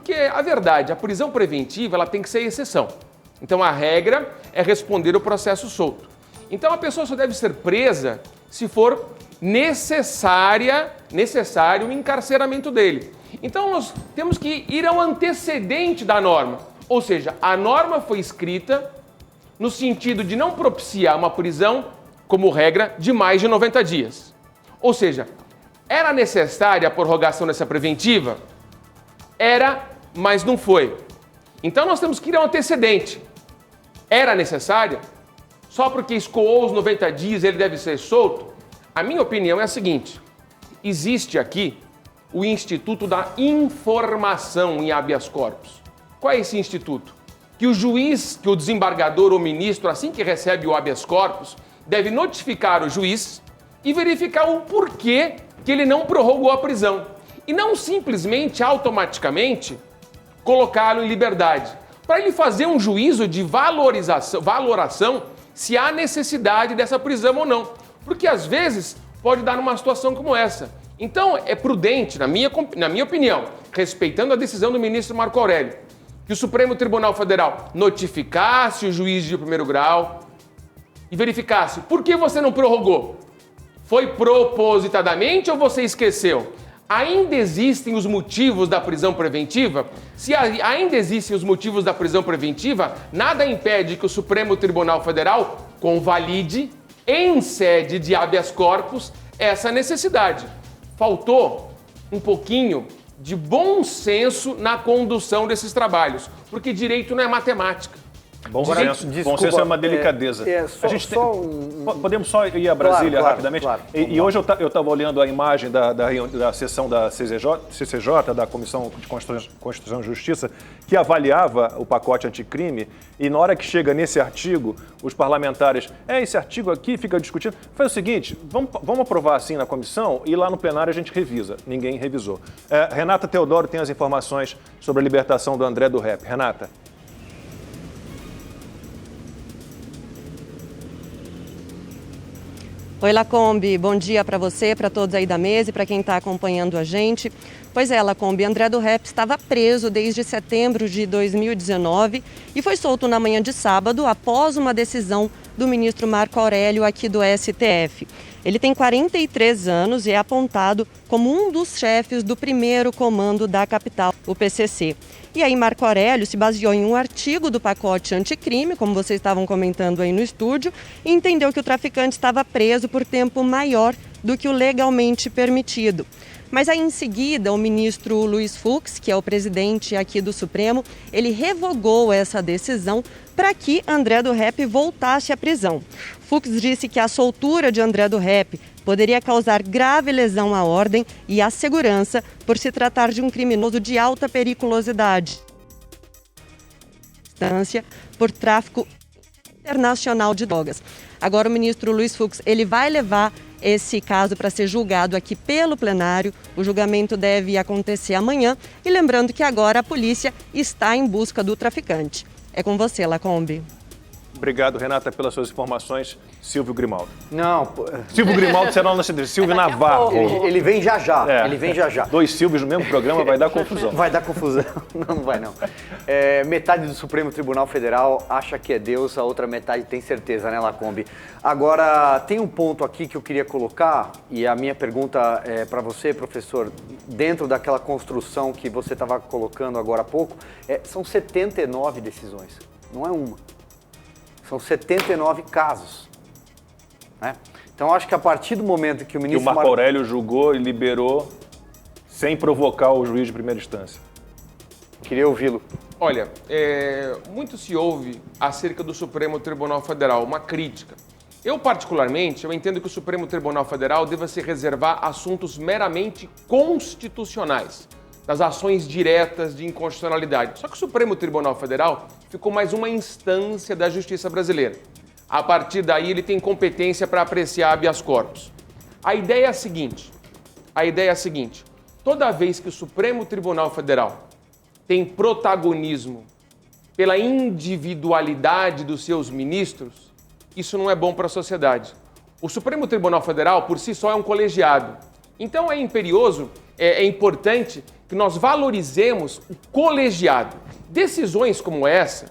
Porque a verdade, a prisão preventiva, ela tem que ser exceção. Então a regra é responder o processo solto. Então a pessoa só deve ser presa se for necessário o encarceramento dele. Então nós temos que ir ao antecedente da norma. Ou seja, a norma foi escrita no sentido de não propiciar uma prisão, como regra, de mais de 90 dias. Ou seja, era necessária a prorrogação dessa preventiva? Era, mas não foi. Então nós temos que ir ao antecedente. Era necessária? Só porque escoou os 90 dias ele deve ser solto? A minha opinião é a seguinte: existe aqui o Instituto da Informação em Habeas Corpus. Qual é esse instituto? Que o juiz, que o desembargador ou ministro, assim que recebe o habeas corpus, deve notificar o juiz e verificar o porquê que ele não prorrogou a prisão. E não simplesmente, automaticamente, colocá-lo em liberdade. Para ele fazer um juízo de valoração se há necessidade dessa prisão ou não. Porque às vezes pode dar numa situação como essa. Então é prudente, na minha opinião, respeitando a decisão do ministro Marco Aurélio, que o Supremo Tribunal Federal notificasse o juiz de primeiro grau e verificasse por que você não prorrogou. Foi propositadamente ou você esqueceu? Ainda existem os motivos da prisão preventiva? Se ainda existem os motivos da prisão preventiva, nada impede que o Supremo Tribunal Federal convalide em sede de habeas corpus essa necessidade. Faltou um pouquinho de bom senso na condução desses trabalhos, porque direito não é matemática. Bom senso é uma delicadeza. Podemos só ir a Brasília rapidamente? Claro. E hoje eu estava olhando a imagem da sessão da CCJ, da Comissão de Constituição e Justiça, que avaliava o pacote anticrime, e na hora que chega nesse artigo, os parlamentares, esse artigo aqui fica discutindo. Faz o seguinte, vamos aprovar assim na comissão e lá no plenário a gente revisa. Ninguém revisou. Renata Teodoro tem as informações sobre a libertação do André do Rep. Renata. Oi, Lacombe, bom dia para você, para todos aí da mesa e para quem está acompanhando a gente. Pois é, Lacombe, André do Rep estava preso desde setembro de 2019 e foi solto na manhã de sábado após uma decisão do ministro Marco Aurélio aqui do STF. Ele tem 43 anos e é apontado como um dos chefes do primeiro comando da capital, o PCC. E aí Marco Aurélio se baseou em um artigo do pacote anticrime, como vocês estavam comentando aí no estúdio, e entendeu que o traficante estava preso por tempo maior do que o legalmente permitido. Mas aí em seguida o ministro Luiz Fux, que é o presidente aqui do Supremo, ele revogou essa decisão para que André do Rep voltasse à prisão. Fux disse que a soltura de André do Rep poderia causar grave lesão à ordem e à segurança por se tratar de um criminoso de alta periculosidade. Por tráfico internacional de drogas. Agora o ministro Luiz Fux, ele vai levar esse caso para ser julgado aqui pelo plenário. O julgamento deve acontecer amanhã. E lembrando que agora a polícia está em busca do traficante. É com você, Lacombe. Obrigado, Renata, pelas suas informações. Silvio Grimaldo. Não. Silvio Grimaldo será o nosso Silvio Navarro. Ele vem já já. Ele vem já já. Dois Silvios no mesmo programa vai dar confusão. Vai dar confusão. Não vai não. Metade do Supremo Tribunal Federal acha que é Deus, a outra metade tem certeza, né, Lacombe? Agora, tem um ponto aqui que eu queria colocar, e a minha pergunta é para você, professor, dentro daquela construção que você estava colocando agora há pouco, são 79 decisões, não é uma. São 79 casos. Né? Então, acho que a partir do momento que o ministro... Que o Marco Aurélio julgou e liberou sem provocar o juiz de primeira instância. Queria ouvi-lo. Olha, muito se ouve acerca do Supremo Tribunal Federal, uma crítica. Eu, particularmente, entendo que o Supremo Tribunal Federal deva se reservar assuntos meramente constitucionais, das ações diretas de inconstitucionalidade. Só que o Supremo Tribunal Federal ficou mais uma instância da justiça brasileira. A partir daí, ele tem competência para apreciar habeas corpus. A ideia é a seguinte, toda vez que o Supremo Tribunal Federal tem protagonismo pela individualidade dos seus ministros, isso não é bom para a sociedade. O Supremo Tribunal Federal, por si só, é um colegiado. Então é imperioso é importante que nós valorizemos o colegiado. Decisões como essa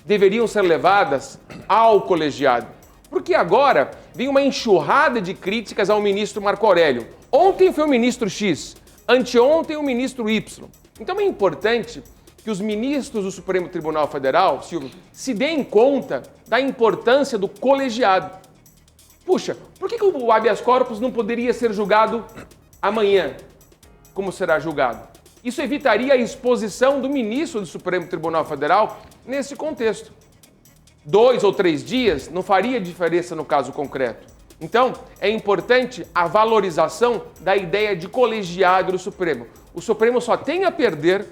deveriam ser levadas ao colegiado. Porque agora vem uma enxurrada de críticas ao ministro Marco Aurélio. Ontem foi o ministro X, anteontem o ministro Y. Então é importante que os ministros do Supremo Tribunal Federal, Silvio, se deem conta da importância do colegiado. Puxa, por que o habeas corpus não poderia ser julgado amanhã, como será julgado? Isso evitaria a exposição do ministro do Supremo Tribunal Federal nesse contexto. 2 ou 3 dias não faria diferença no caso concreto. Então, é importante a valorização da ideia de colegiado do Supremo. O Supremo só tem a perder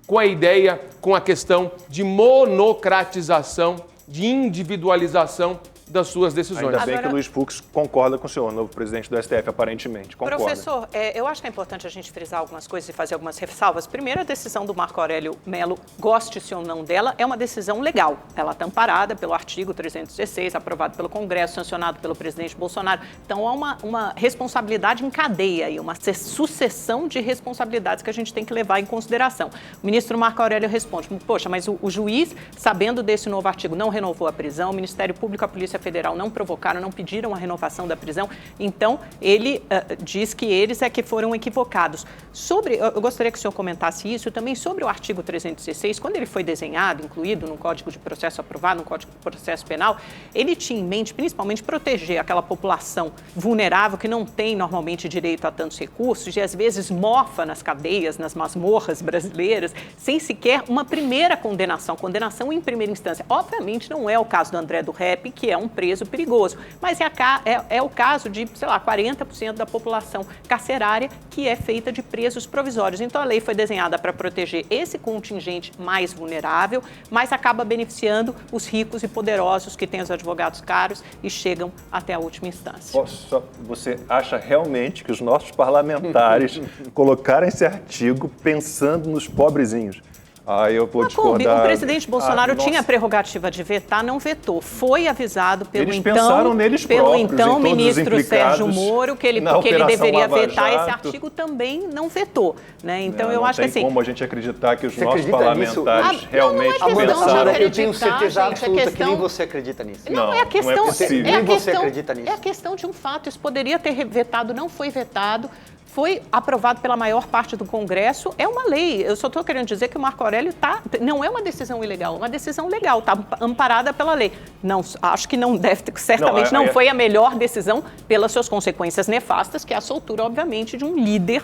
com a ideia, com a questão de monocratização, de individualização das suas decisões. Ainda bem que o Luiz Fux concorda com o senhor, novo presidente do STF, aparentemente. Concorda. Professor, eu acho que é importante a gente frisar algumas coisas e fazer algumas ressalvas. Primeiro, a decisão do Marco Aurélio Mello, goste-se ou não dela, é uma decisão legal. Ela está amparada pelo artigo 316, aprovado pelo Congresso, sancionado pelo presidente Bolsonaro. Então, há uma responsabilidade em cadeia e uma sucessão de responsabilidades que a gente tem que levar em consideração. O ministro Marco Aurélio responde, poxa, mas o juiz, sabendo desse novo artigo, não renovou a prisão, o Ministério Público, a Polícia Federal não provocaram, não pediram a renovação da prisão, então ele diz que eles é que foram equivocados. Eu gostaria que o senhor comentasse isso também sobre o artigo 316, quando ele foi desenhado, incluído no Código de Processo aprovado, no Código de Processo Penal, ele tinha em mente, principalmente, proteger aquela população vulnerável que não tem normalmente direito a tantos recursos e às vezes mofa nas cadeias, nas masmorras brasileiras, sem sequer uma primeira condenação em primeira instância. Obviamente não é o caso do André do Rep, que é um preso perigoso, mas é o caso de, 40% da população carcerária que é feita de presos provisórios. Então a lei foi desenhada para proteger esse contingente mais vulnerável, mas acaba beneficiando os ricos e poderosos que têm os advogados caros e chegam até a última instância. Você acha realmente que os nossos parlamentares colocaram esse artigo pensando nos pobrezinhos? Eu vou discordar. O presidente Bolsonaro tinha a prerrogativa de vetar, não vetou. Foi avisado pelo então ministro Sérgio Moro que ele deveria vetar esse artigo, também não vetou. Né? Então eu acho que assim... Não tem como a gente acreditar que os nossos parlamentares realmente pensaram. Eu tenho certeza absoluta que nem você acredita nisso. Não é questão... Não é possível. Nem você acredita nisso. É a questão de um fato. Isso poderia ter vetado, não foi vetado. Foi aprovado pela maior parte do Congresso, é uma lei. Eu só estou querendo dizer que o Marco Aurélio não é uma decisão ilegal, é uma decisão legal, está amparada pela lei. Não, acho que não deve, certamente não foi a melhor decisão pelas suas consequências nefastas, que é a soltura, obviamente, de um líder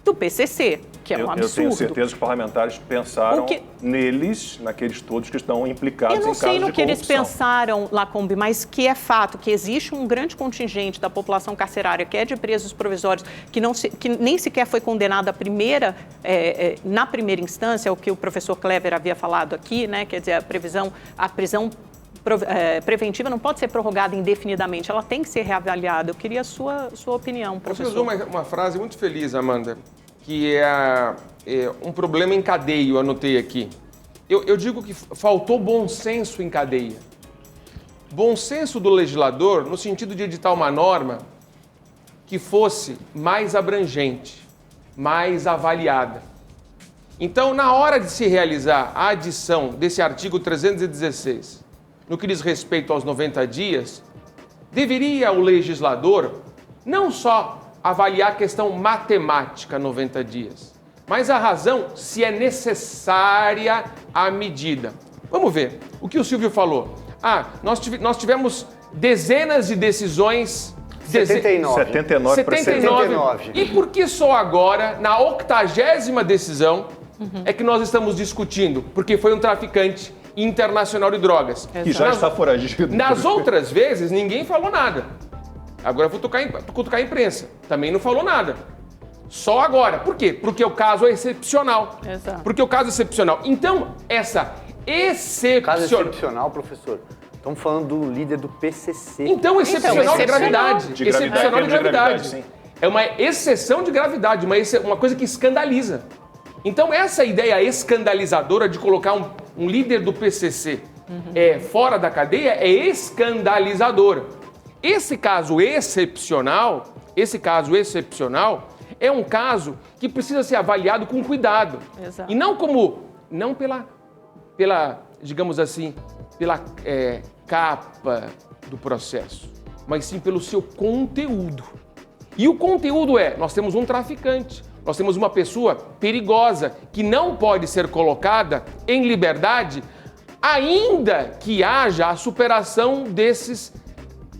do PCC, que é um absurdo. Eu tenho certeza que os parlamentares pensaram neles, naqueles todos que estão implicados em casos de corrupção. Eu não sei no que eles pensaram, Lacombe, mas que é fato que existe um grande contingente da população carcerária que é de presos provisórios, que nem sequer foi condenado na primeira instância, o que o professor Clever havia falado aqui, né? Quer dizer, a prisão preventiva não pode ser prorrogada indefinidamente, ela tem que ser reavaliada. Eu queria a sua opinião, professor. Você usou uma frase muito feliz, Amanda, que é um problema em cadeia, eu anotei aqui. Eu digo que faltou bom senso em cadeia. Bom senso do legislador no sentido de editar uma norma que fosse mais abrangente, mais avaliada. Então, na hora de se realizar a adição desse artigo 316, no que diz respeito aos 90 dias, deveria o legislador não só avaliar a questão matemática 90 dias, mas a razão se é necessária a medida. Vamos ver o que o Silvio falou. Nós tivemos dezenas de decisões... 79 para 79. E por que só agora, na 80ª decisão, é que nós estamos discutindo? Porque foi um traficante internacional de drogas. Que já está foragido. Nas outras vezes, ninguém falou nada. Agora eu vou cutucar a imprensa. Também não falou nada. Só agora. Por quê? Porque o caso é excepcional. Exato. Porque o caso é excepcional. Então, essa excepcional... Caso excepcional, professor. Estamos falando do líder do PCC. Então, excepcional de gravidade. Excepcional de gravidade. Sim. É uma exceção de gravidade, uma coisa que escandaliza. Então, essa ideia escandalizadora de colocar um líder do PCC fora da cadeia é escandalizadora. Esse caso excepcional é um caso que precisa ser avaliado com cuidado. Exato. E não digamos assim, pela capa do processo, mas sim pelo seu conteúdo. E o conteúdo nós temos um traficante, nós temos uma pessoa perigosa que não pode ser colocada em liberdade, ainda que haja a superação desses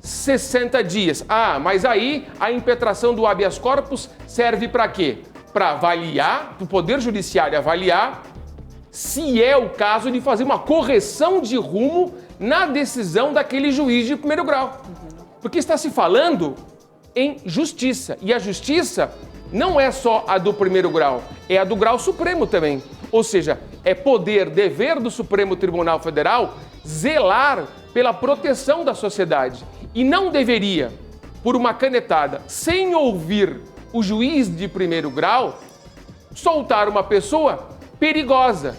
60 dias. Mas aí a impetração do habeas corpus serve para quê? Para avaliar, para o Poder Judiciário avaliar se é o caso de fazer uma correção de rumo na decisão daquele juiz de primeiro grau. Porque está se falando em justiça. E a justiça não é só a do primeiro grau, é a do grau supremo também. Ou seja, é poder, dever do Supremo Tribunal Federal zelar pela proteção da sociedade. E não deveria, por uma canetada, sem ouvir o juiz de primeiro grau, soltar uma pessoa perigosa.